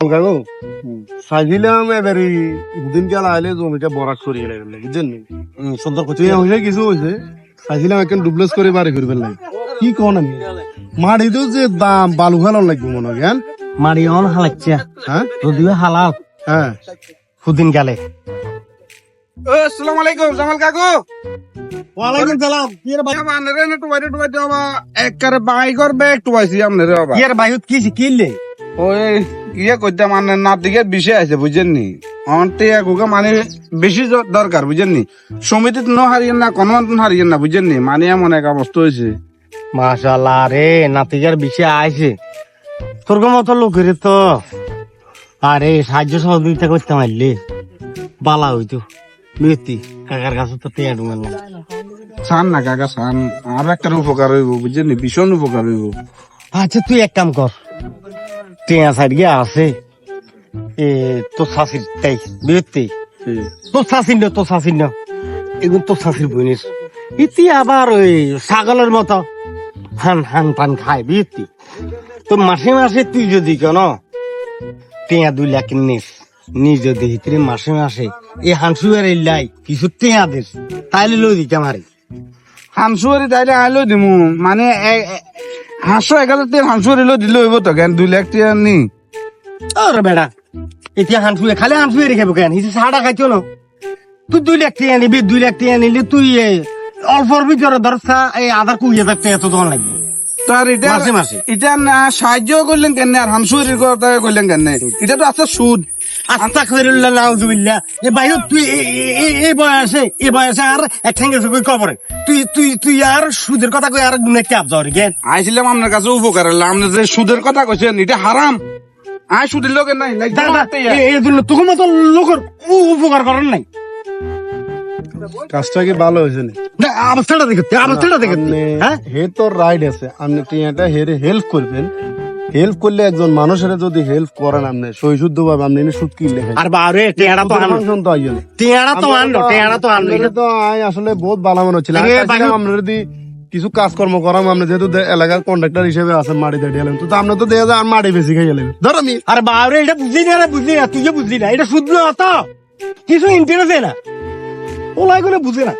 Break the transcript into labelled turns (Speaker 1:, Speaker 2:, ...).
Speaker 1: কাকু চাইছিলাম এবারে দুদিন কাল আইলে জমিটা বরাক করিয়ে লাগবে বুঝছেন নি
Speaker 2: সুন্দর
Speaker 1: তুই হইলে কিছু হয়েছে চাইছিলাম একখান ডুপ্লেস করে বাড়ি করবেন লাগে কি কোন আমি মাটিতেও যে দাম বালু ফেলান লাগবে মনে হয় জ্ঞান
Speaker 2: মারি অন হালাচ্ছে
Speaker 1: হ্যাঁ
Speaker 2: যদিও হালাল
Speaker 1: হ্যাঁ
Speaker 2: সুদিন গেলে
Speaker 3: আসসালামু আলাইকুম জামাল কাকু
Speaker 1: ওয়ালাইকুম সালাম
Speaker 3: আপনারে না টুবাইতে টুবাইতে বাবা একবারে বাইকর ব্যাগ টুবাইছি আপনারে বাবা
Speaker 2: ইয়ার বাইহুত কি শিখিলে
Speaker 3: ওই ইয়ে করতে মানে না দিকে বেশি আছে বুঝছেন নি অন্তে এগুকে মানে বেশি দরকার বুঝছেন নি সমিতিত ন হারিয়েন না কোনো হারিয়েন না বুঝছেন নি মানে এমন এক অবস্থা হয়েছে
Speaker 2: মাশাআল্লাহ রে নাতিকার বিষয় আইছে তোর মতো লোকের তো আরে সাহায্য সহযোগিতা করতে পারলে বালা হইতো মিস্তি কাকার কাছে তো টেয়া ডুঙাল না
Speaker 3: চান না কাকা চান আর একটা উপকার হইব বুঝছেন নি ভীষণ উপকার হইব
Speaker 2: আচ্ছা তুই এক কাম কর টেয়া সাইড গিয়ে আছে এ তোর শাশির তাই বিরতি তোর শাশির না এগুলো তোর শাশির বইনিস ইতি আবার ওই ছাগলের মতো হান হান পান খায় বিরতি তো মাসে মাসে তুই যদি কেন টেয়া 2 লাখ নিস নিজ যদি হিতরে মাসে মাসে এই হাঁসুয়ার লাই কিছু টেয়া দিস তাইলে লই দিতে মারি
Speaker 3: হাঁসুয়ারি তাইলে আইলো দিমু মানে হাঁসো 1000 হাঁসুয়ারি লো দিলে হইব তো কেন 2 লাখ টাকা নি
Speaker 2: আরে বেড়া এতিয়া হাঁসুয়ে খালি হাঁসুয়ে রেখে কেন হিসে সাড়া খাইছো না তুই 2 লাখ টাকা নিবি 2 লাখ টাকা নিলে তুই অল্পর ভিতরে ধরছা এই 1000-20,000 টাকা তো তোমার লাগবে
Speaker 3: তার এটা
Speaker 2: মাসে মাসে।
Speaker 3: এটা না সাহায্য করলেন কেন আর হাঁসুয়ারির কথা করলেন কেন এটা তো আছে সুদ
Speaker 2: আস্তাগফিরুল্লাহ নাউজুবিল্লাহ এ ভাই তুই এই বয়সে আর এক ঠ্যাঙ্গে কই কবরে তুই আর সুদের কথা কই আর গুনে ক্যাপ যাও রে কেন
Speaker 3: আইছিলাম আপনার কাছে উপকার হলাম আপনি যে সুদের কথা কইছেন এটা হারাম আয় সুদের লোকে নাই
Speaker 2: এই জন্য তোকে মতো লোকের উপকার করার নাই
Speaker 1: কাজটা কি ভালো হয়েছে না
Speaker 2: অবস্থাটা দেখতে হ্যাঁ
Speaker 1: হে তোর রাইট আছে আপনি টিয়াটা হেরে হেল্প করবেন হেল্প করলে একজন মানুষের যদি হেল্প করেন আপনি সই শুদ্ধ ভাবে আপনি সুদ কি লেখেন
Speaker 2: আর বারে টেয়ারা তো আনো
Speaker 1: তো আইয়েন
Speaker 2: টেয়ারা তো আনো
Speaker 1: আপনাদের তো আই আসলে বহুত ভালো মনে হচ্ছিল
Speaker 2: আরে ভাই-
Speaker 1: আমরা যদি কিছু কাজকর্ম করাম আপনি যেহেতু এলাকার কন্ট্রাক্টর হিসেবে আছেন মাটি দিয়ে গেলেন তো আপনি তো দেখা যায় আর মাটি বেশি খাই গেলেন ধর আমি
Speaker 2: আর বারে এটা বুঝলি না তুই বুঝলি না এটা সুদ না তো কিছু ইন্টারেস্ট না ওলাই করে বুঝে না